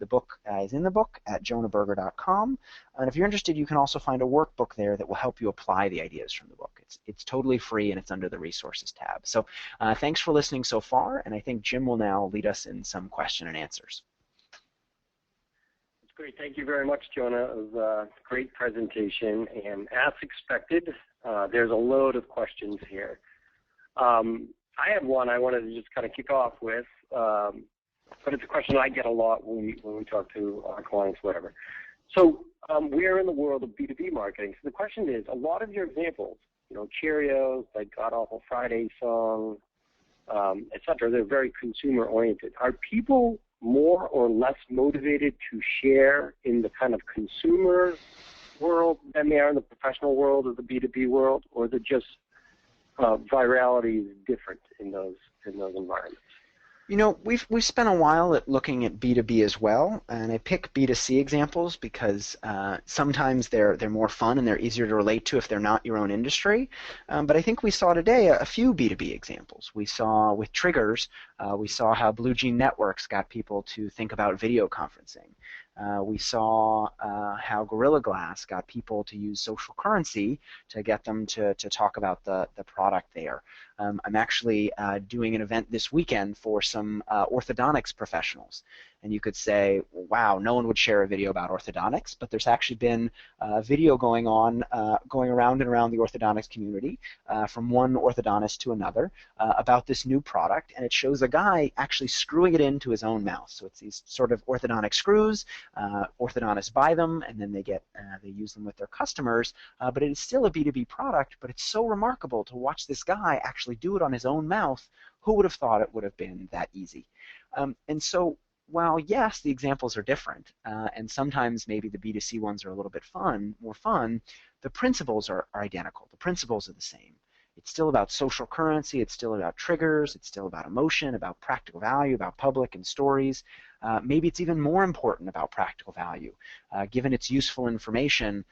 in the book at jonahberger.com. And if you're interested, you can also find a workbook there that will help you apply the ideas from the book. It's totally free and it's under the resources tab. So thanks for listening so far. And I think Jim will now lead us in some question and answers. Great. Thank you very much, Jonah. It was a great presentation. And as expected, there's a load of questions here. I have one I wanted to just kind of kick off with. but it's a question I get a lot when we talk to our clients, whatever. So we're in the world of B2B marketing. So the question is, a lot of your examples, Cheerios, like God Awful Friday song, et cetera, they're very consumer-oriented. Are people more or less motivated to share in the kind of consumer world than they are in the professional world or the B2B world, or is it just virality is different in those environments? We've spent a while looking at B2B as well, and I pick B2C examples because sometimes they're more fun and they're easier to relate to if they're not your own industry. But I think we saw today a few B2B examples. We saw with Triggers, we saw how Blue Jean Networks got people to think about video conferencing. We saw how Gorilla Glass got people to use social currency to get them to talk about the product there. I'm actually doing an event this weekend for some orthodontics professionals. And you could say, wow, no one would share a video about orthodontics, but there's actually been a video going around and around the orthodontics community from one orthodontist to another about this new product, and it shows a guy actually screwing it into his own mouth. So it's these sort of orthodontic screws. Orthodontists buy them, and then they use them with their customers. But it is still a B2B product, but it's so remarkable to watch this guy actually do it on his own mouth. Who would have thought it would have been that easy? And so while, yes, the examples are different, and sometimes maybe the B2C ones are a little bit more fun, the principles are identical. The principles are the same. It's still about social currency. It's still about triggers. It's still about emotion, about practical value, about public and stories. Maybe it's even more important about practical value. Given its useful information,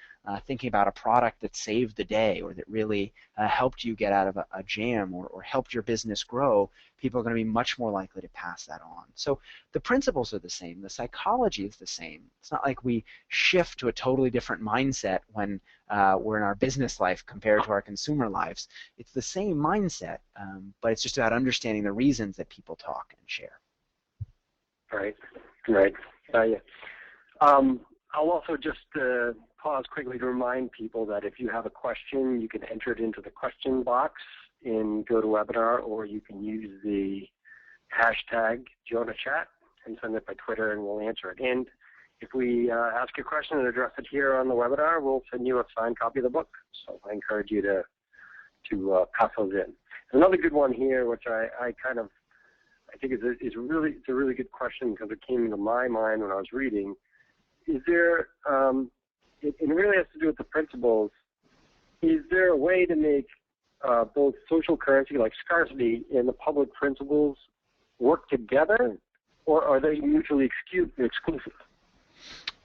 thinking about a product that saved the day or that really helped you get out of a jam or helped your business grow, people are going to be much more likely to pass that on. So the principles are the same. The psychology is the same. It's not like we shift to a totally different mindset when we're in our business life compared to our consumer lives. It's the same mindset, but it's just about understanding the reasons that people talk and share. Right. Yeah. I'll also just pause quickly to remind people that if you have a question, you can enter it into the question box in GoToWebinar, or you can use the hashtag JonahChat and send it by Twitter, and we'll answer it. And if we ask a question and address it here on the webinar, we'll send you a signed copy of the book. So I encourage you to pass those in. Another good one here, which I think it's a really good question because it came into my mind when I was reading. Is there, it really has to do with the principles. Is there a way to make both social currency like scarcity and the public principles work together, or are they mutually exclusive?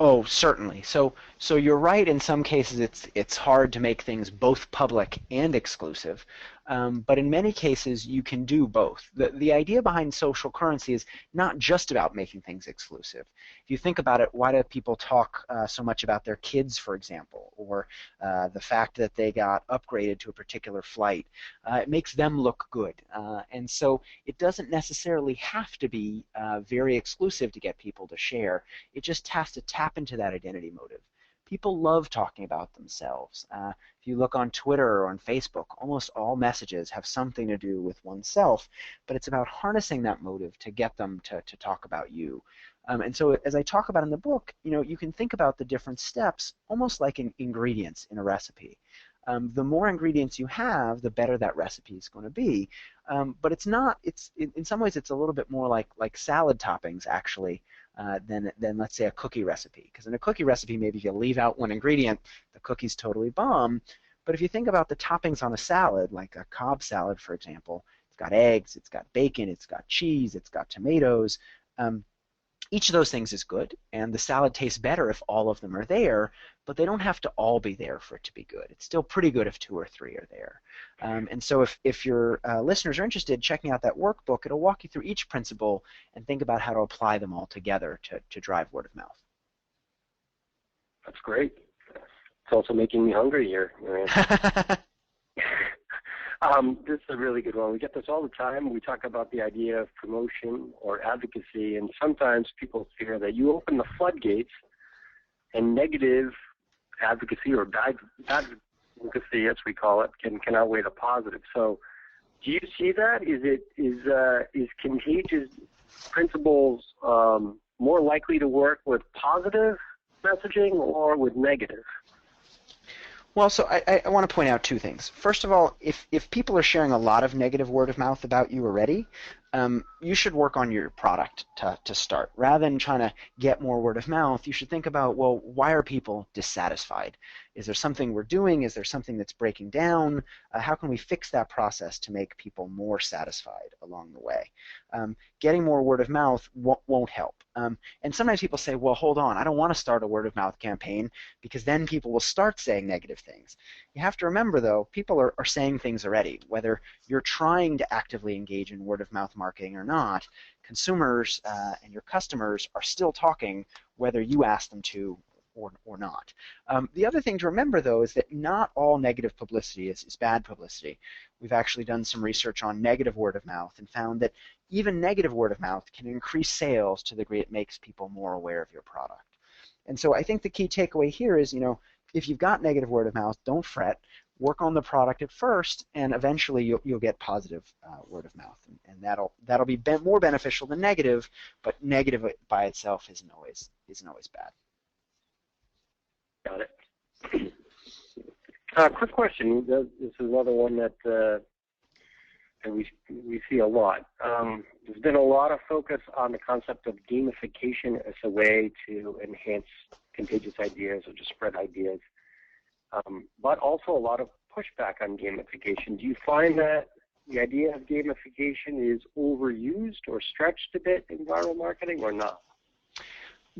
Oh, certainly. So you're right. In some cases, it's hard to make things both public and exclusive, but in many cases, you can do both. The idea behind social currency is not just about making things exclusive. If you think about it, why do people talk so much about their kids, for example, or the fact that they got upgraded to a particular flight? It makes them look good, and so it doesn't necessarily have to be very exclusive to get people to share. It just has to tap into that identity motive. People love talking about themselves. If you look on Twitter or on Facebook, almost all messages have something to do with oneself, but it's about harnessing that motive to get them to talk about you. And so as I talk about in the book, you can think about the different steps almost like ingredients in a recipe. The more ingredients you have, the better that recipe is going to be. But in some ways it's a little bit more like salad toppings actually than let's say a cookie recipe. Because in a cookie recipe, maybe if you leave out one ingredient, the cookie's totally bomb. But if you think about the toppings on a salad, like a Cobb salad, for example, it's got eggs, it's got bacon, it's got cheese, it's got tomatoes. Each of those things is good, and the salad tastes better if all of them are there, but they don't have to all be there for it to be good. It's still pretty good if 2 or 3 are there. And so if your listeners are interested, checking out that workbook, it'll walk you through each principle and think about how to apply them all together to drive word of mouth. That's great. It's also making me hungry here. This is a really good one. We get this all the time. We talk about the idea of promotion or advocacy, and sometimes people fear that you open the floodgates and negative advocacy or bad advocacy, as we call it, can outweigh the positive. So do you see that? Is Contagious principles more likely to work with positive messaging or with negative? Well, so I want to point out two things. First of all, if people are sharing a lot of negative word of mouth about you already, you should work on your product to start. Rather than trying to get more word of mouth, you should think about, well, why are people dissatisfied? Is there something we're doing? Is there something that's breaking down? How can we fix that process to make people more satisfied along the way? Getting more word of mouth won't help. And sometimes people say, well, hold on, I don't want to start a word of mouth campaign because then people will start saying negative things. You have to remember, though, people are saying things already. Whether you're trying to actively engage in word of mouth marketing or not, consumers and your customers are still talking whether you ask them to or not. The other thing to remember, though, is that not all negative publicity is bad publicity. We've actually done some research on negative word of mouth and found that even negative word of mouth can increase sales to the degree it makes people more aware of your product. And so I think the key takeaway here is, if you've got negative word of mouth, don't fret. Work on the product at first, and eventually you'll get positive word of mouth, and that'll be more beneficial than negative. But negative by itself isn't always bad. Got it. Quick question. This is another one that we see a lot. There's been a lot of focus on the concept of gamification as a way to enhance contagious ideas or to spread ideas, but also a lot of pushback on gamification. Do you find that the idea of gamification is overused or stretched a bit in viral marketing or not?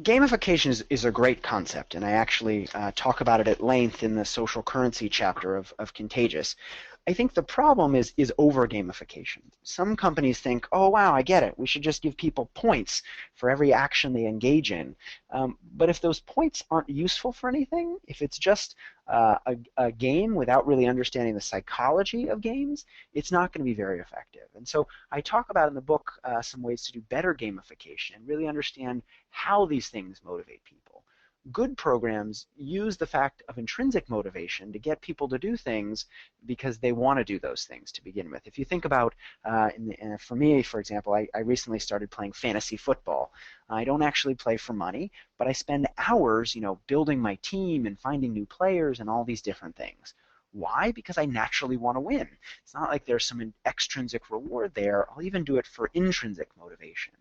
Gamification is a great concept, and I actually talk about it at length in the social currency chapter of Contagious. I think the problem is over gamification. Some companies think, oh wow, I get it. We should just give people points for every action they engage in. But if those points aren't useful for anything, if it's just a game without really understanding the psychology of games, it's not going to be very effective. And so I talk about in the book some ways to do better gamification and really understand how these things motivate people. Good programs use the fact of intrinsic motivation to get people to do things because they want to do those things to begin with. If you think about, for me, for example, I recently started playing fantasy football. I don't actually play for money, but I spend hours, building my team and finding new players and all these different things. Why? Because I naturally want to win. It's not like there's some extrinsic reward there. I'll even do it for intrinsic motivation.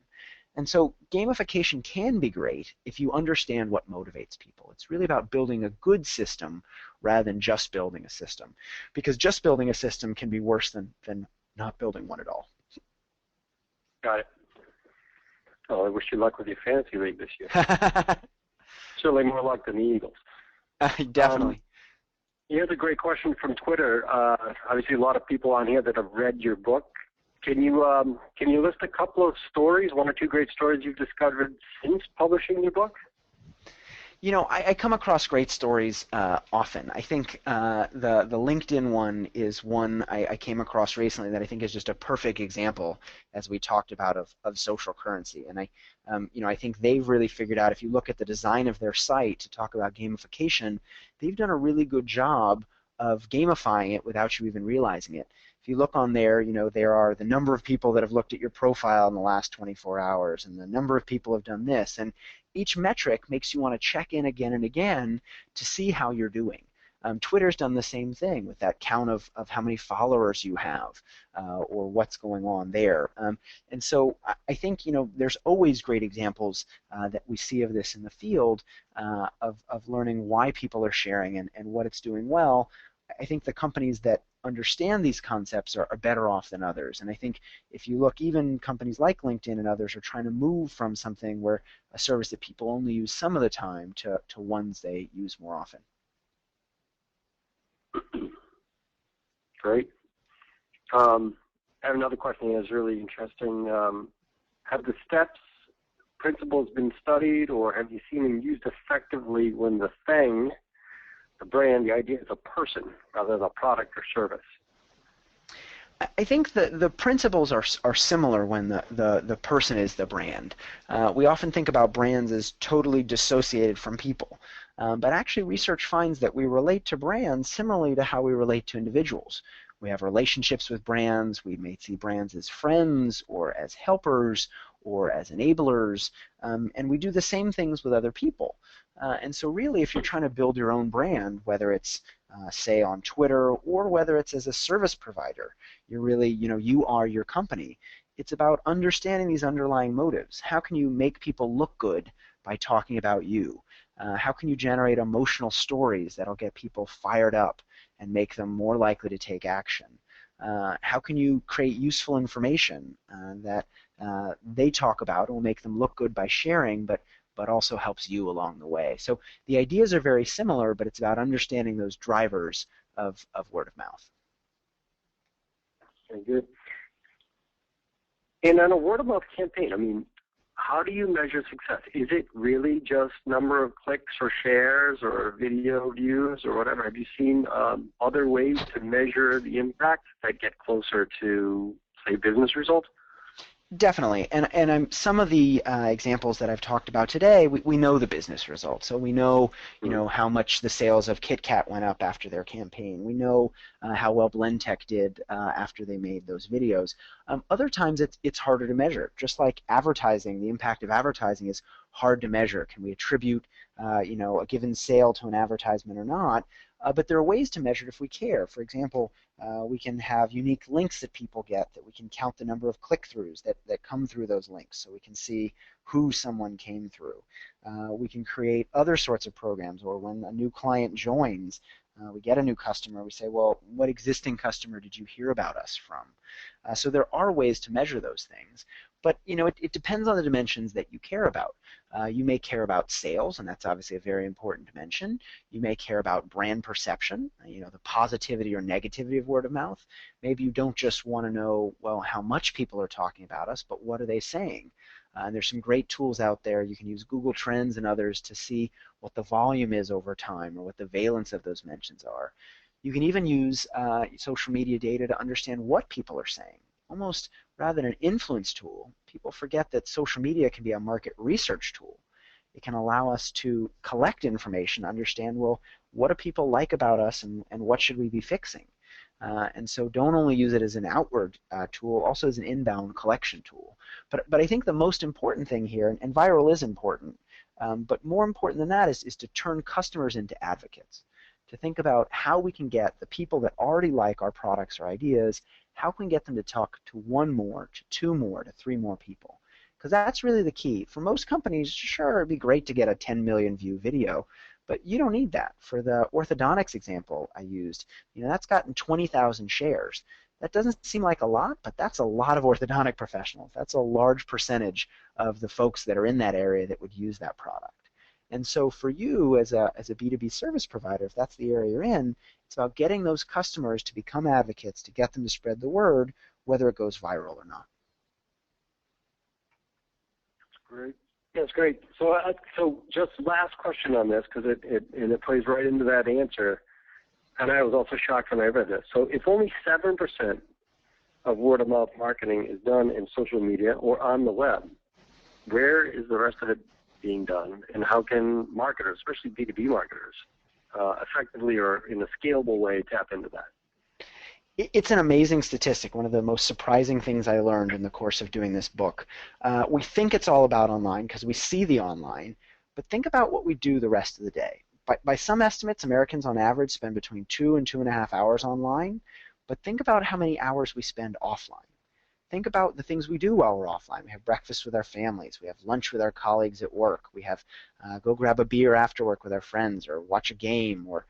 And so gamification can be great if you understand what motivates people. It's really about building a good system rather than just building a system. Because just building a system can be worse than not building one at all. Got it. Oh, I wish you luck with your fantasy league this year. Certainly more luck than the Eagles. Definitely. Here's a great question from Twitter. Obviously, a lot of people on here that have read your book. Can you list a couple of stories, one or two great stories you've discovered since publishing your book? I come across great stories often. I think the LinkedIn one is one I came across recently that I think is just a perfect example, as we talked about, of social currency. And I think they've really figured out, if you look at the design of their site to talk about gamification, they've done a really good job of gamifying it without you even realizing it. If you look on there, there are the number of people that have looked at your profile in the last 24 hours, and the number of people have done this, and each metric makes you want to check in again and again to see how you're doing. Twitter's done the same thing with that count of how many followers you have or what's going on there. And so I think there's always great examples that we see of this in the field of learning why people are sharing and what it's doing well. I think the companies that understand these concepts are better off than others. And I think if you look, even companies like LinkedIn and others are trying to move from something where a service that people only use some of the time to ones they use more often. Great. I have another question that is really interesting. Have the steps, principles been studied, or have you seen them used effectively when the thing, the brand, the idea is a person rather than a product or service? I think the principles are similar when the person is the brand. We often think about brands as totally dissociated from people. But actually, research finds that we relate to brands similarly to how we relate to individuals. We have relationships with brands. We may see brands as friends or as helpers or as enablers, and we do the same things with other people. And so really, if you're trying to build your own brand, whether it's say on Twitter or whether it's as a service provider, you're really, you are your company. It's about understanding these underlying motives. How can you make people look good by talking about you? How can you generate emotional stories that'll get people fired up and make them more likely to take action? How can you create useful information that they talk about and will make them look good by sharing, but also helps you along the way? So the ideas are very similar, but it's about understanding those drivers of word of mouth. Very good. And on a word of mouth campaign, I mean, how do you measure success? Is it really just number of clicks or shares or video views or whatever? Have you seen other ways to measure the impact that get closer to, say, business results? Definitely, and some of the examples that I've talked about today, we know the business results. So we know, how much the sales of KitKat went up after their campaign. We know how well Blendtec did after they made those videos. Other times it's harder to measure. Just like advertising, the impact of advertising is hard to measure. Can we attribute, a given sale to an advertisement or not? But there are ways to measure it if we care. For example, we can have unique links that people get, that we can count the number of click-throughs that come through those links, so we can see who someone came through. We can create other sorts of programs, or when a new client joins, we get a new customer, we say, well, what existing customer did you hear about us from? So there are ways to measure those things, but it depends on the dimensions that you care about. You may care about sales, and that's obviously a very important dimension. You may care about brand perception, the positivity or negativity of word of mouth. Maybe you don't just want to know, well, how much people are talking about us, but what are they saying? And there's some great tools out there. You can use Google Trends and others to see what the volume is over time or what the valence of those mentions are. You can even use social media data to understand what people are saying. Almost rather than an influence tool, people forget that social media can be a market research tool. It can allow us to collect information, understand, well, what do people like about us, and what should we be fixing? And so don't only use it as an outward tool, also as an inbound collection tool. But I think the most important thing here, and viral is important, but more important than that is to turn customers into advocates, to think about how we can get the people that already like our products or ideas, how can we get them to talk to one more, to two more, to three more people? Because that's really the key. For most companies, sure, it'd be great to get a 10 million view video, but you don't need that. For the orthodontics example I used, that's gotten 20,000 shares. That doesn't seem like a lot, but that's a lot of orthodontic professionals. That's a large percentage of the folks that are in that area that would use that product. And so for you as a B2B service provider, if that's the area you're in, it's about getting those customers to become advocates, to get them to spread the word, whether it goes viral or not. That's great. That's great. So just last question on this, because it plays right into that answer, and I was also shocked when I read this. So if only 7% of word-of-mouth marketing is done in social media or on the web, where is the rest of it being done, and how can marketers, especially B2B marketers, effectively or in a scalable way tap into that? It's an amazing statistic, one of the most surprising things I learned in the course of doing this book. We think it's all about online because we see the online, but think about what we do the rest of the day. By some estimates, Americans on average spend between 2 and 2.5 hours online, but think about how many hours we spend offline. Think about the things we do while we're offline. We have breakfast with our families. We have lunch with our colleagues at work. We have go grab a beer after work with our friends, or watch a game, or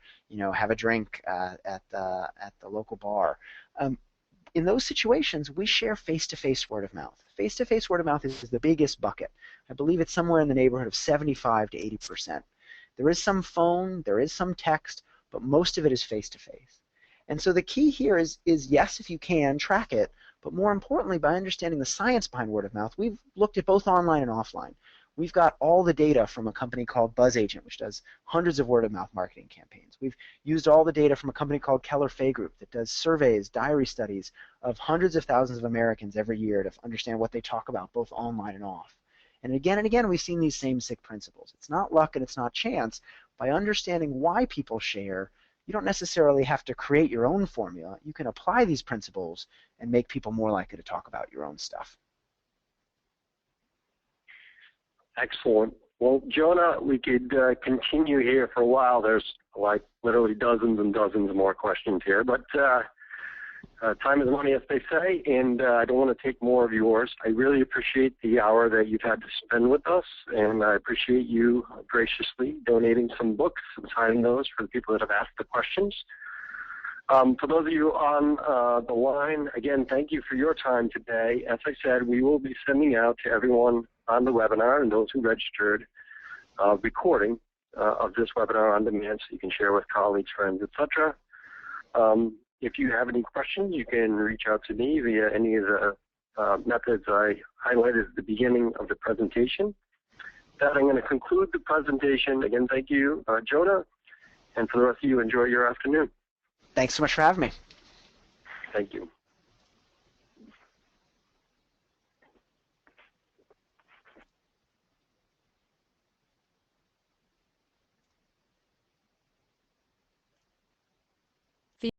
have a drink at the local bar. In those situations, we share face-to-face word of mouth. Face-to-face word of mouth is the biggest bucket. I believe it's somewhere in the neighborhood of 75 to 80%. There is some phone, there is some text, but most of it is face-to-face. And so the key here is yes, if you can, track it, but more importantly, by understanding the science behind word of mouth. We've looked at both online and offline. We've got all the data from a company called BuzzAgent, which does hundreds of word of mouth marketing campaigns. We've used all the data from a company called Keller Fay Group that does surveys, diary studies of hundreds of thousands of Americans every year to understand what they talk about, both online and off. And again, we've seen these same sick principles. It's not luck and it's not chance. by understanding why people share, you don't necessarily have to create your own formula. You can apply these principles and make people more likely to talk about your own stuff. Excellent. Well, Jonah, we could continue here for a while. There's like literally dozens and dozens more questions here, but time is money, as they say, and I don't want to take more of yours. I really appreciate the hour that you've had to spend with us, and I appreciate you graciously donating some books and signing those for the people that have asked the questions. For those of you on the line, again, thank you for your time today. As I said, we will be sending out to everyone on the webinar and those who registered recording of this webinar on demand so you can share with colleagues, friends, etc. If you have any questions, you can reach out to me via any of the methods I highlighted at the beginning of the presentation. That I'm going to conclude the presentation. Again, thank you, Jonah, and for the rest of you, enjoy your afternoon. Thanks so much for having me. Thank you.